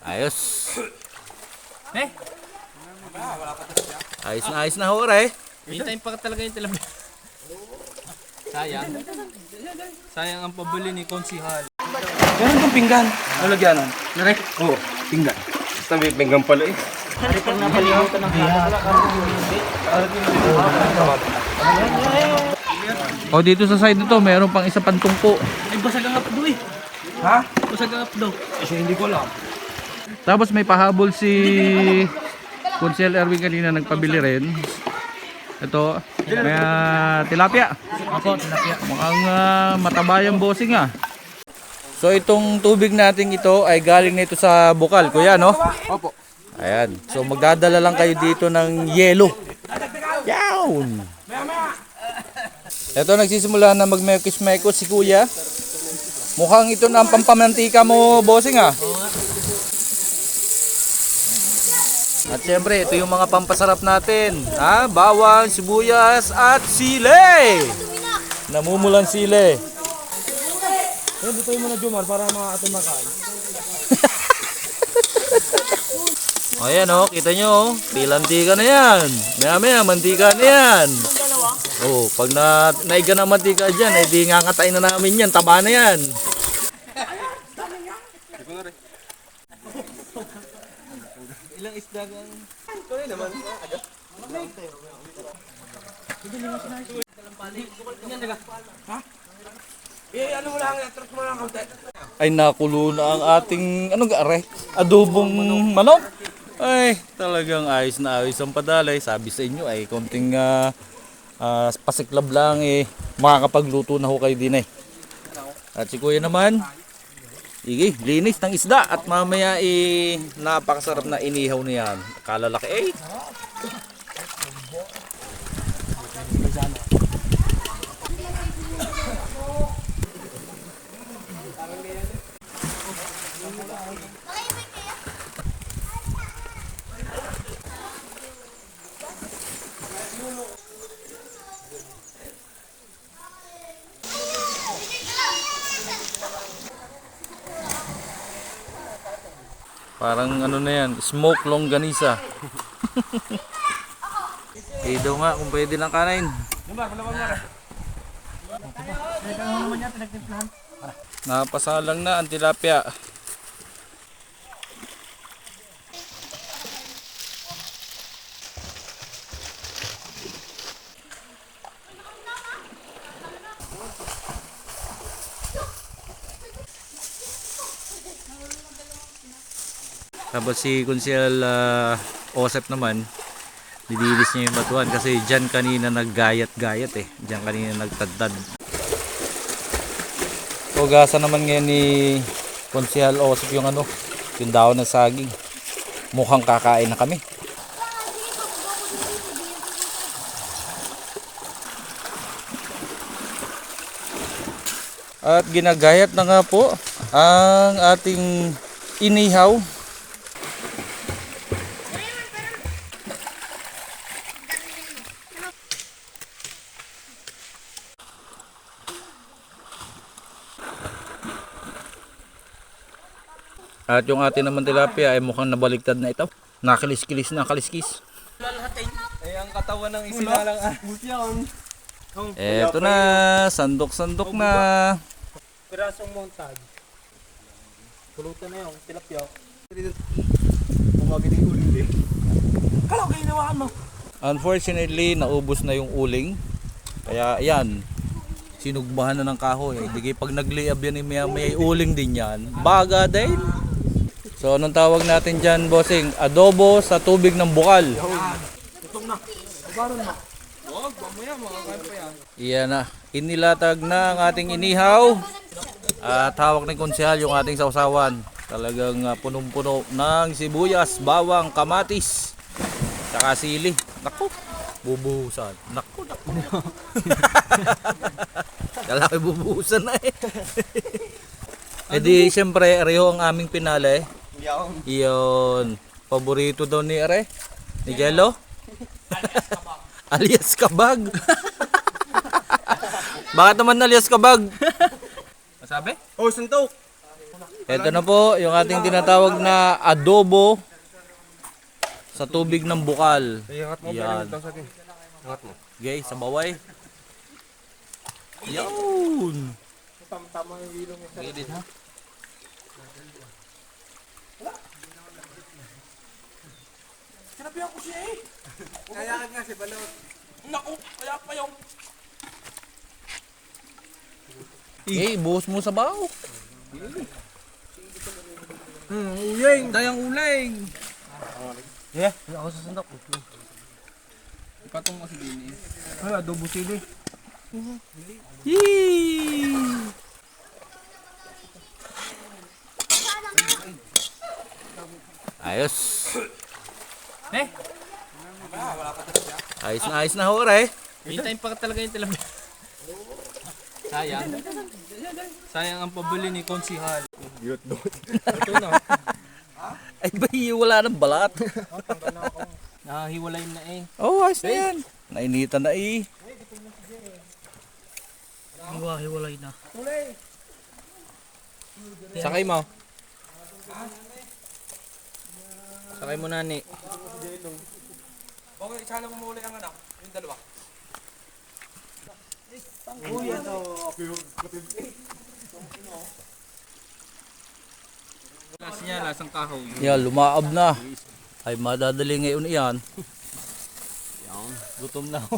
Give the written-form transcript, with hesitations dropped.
Ayos. Eh? Ayos na ho, re. Hintayin pa talaga yung tilapia. Sayang. Sayang ang pabili ni Konsihal. Meron kang pinggan. Nalagyanan. Nare? Oo, pinggan. Sabi, pinggan pala eh. O dito sa side nito, mayroon pang isa pang tungko. Ay, basag ang apdo eh. Ha? Basag ang apdo. Kasi hindi ko alam. Tapos may pahabol si Kunsel Erwin kanina nagpabili rin. Ito, may tilapia. Ako, tilapia. Mukhang mataba yung bossing ah. So itong tubig natin ito ay galing nito sa bukal, kuya, no? Opo. Ayan. So magdadala lang kayo dito ng yelo. Yawn! Ito nagsisimula na magmekos-mekos si kuya. Mukhang ito na ang pampamantika mo, bossing ah. At syempre, ito yung mga pampasarap natin. Ha? Bawang, sibuyas, at sili! Namumulang sili. Dito mo na Jomar para mga ating makain. O yan o, kita nyo o. Pilantika na yan. Maya mantika na yan. O, pag naiga na mantika dyan, eh di ngangatayin na namin yan. Taba na yan. Ilang isda ang... Ay nakulo na ang ating, anong gaare? Adobong manok. Ay, talagang ayos na ayos ang padalay. Sabi sa inyo ay konting pasiklab lang eh. Makakapagluto na ho kayo din eh. At si kuya naman, sige, linis ng isda at mamaya napakasarap na inihaw niyan. Kalalaki eh. Parang ano na yan, smoke longganisa. Eh daw nga kung pwede lang kanin. Napasalang na ang tilapia. Tapos si Kunsel Osep naman, nililis niya yung batuan kasi dyan kanina naggayat-gayat eh. Dyan kanina nagtadtad. Hugasan naman ngayon ni Kunsel Osep yung ano, yung daon ng saging. Mukhang kakain na kami. At ginagayat na nga po ang ating inihaw. At yung atin naman tilapia ay mukhang nabaliktad na ito. Nakilis-kilis na kaliskis. Ay, ang katawan ng isinalang yan. Eto na, sandok-sandok na. Pirasong montag. Pulutan na yung tilapia. Pumagiting uling din. Kala ko ginawakan mo. Unfortunately, naubos na yung uling. Kaya yan, sinugbahan na ng kahoy. Hindi pag nagliab yan, may uling din yan. Baga din. So anong tawag natin dyan, bossing? Adobo sa tubig ng bukal. Itong na. Baron na. Wag, mamaya makakain pa yan. Iyan na, inilatag na ang ating inihaw. At hawak ng konsehal yung ating sausawan. Talagang punong-puno ng sibuyas, bawang, kamatis, saka sili. Naku, bubuhusan. Naku. Kala ko bubuhusan na eh. E di siyempre, reho ang aming pinale. Iyon, paborito daw ni Are, ni Jello. Alias kabag. Bakit naman alias kabag? Masabi? Oh, suntok. Ito na po yung ating tinatawag na adobo sa tubig ng bukal. Iangat mo, Yan. daw sa akin. Iangat mo. Okay, sa baway. Yun. Gilid ha. Sinabihan ko siya eh. Kaya nga si Balot. Naku, kaya pa yung... Eh, buhos mo sa baw. Uling! Dayang uling. Yeah, ako sa sandok. Ipatong mo si Dini. Ay, adobo sili. Yee! Ayos. Eh, Ayos na ho, re. hintayin pa talaga yung tilapia. Sayang. Sayang ang pabili ni Konsihal. Ito na. Ay, ba, wala ng balat. Nakahiwalay na eh. Oh, ayos na yan. Nainitan na eh. Hiwalay na. Sakay mo. Sakay mo nani. Okay, isala mo muli ang anak. Yung dalawa. Lasa niya, lasang kahoy. Yan, lumaab na. Ay, madadali ngayon yan. Gutom na ako.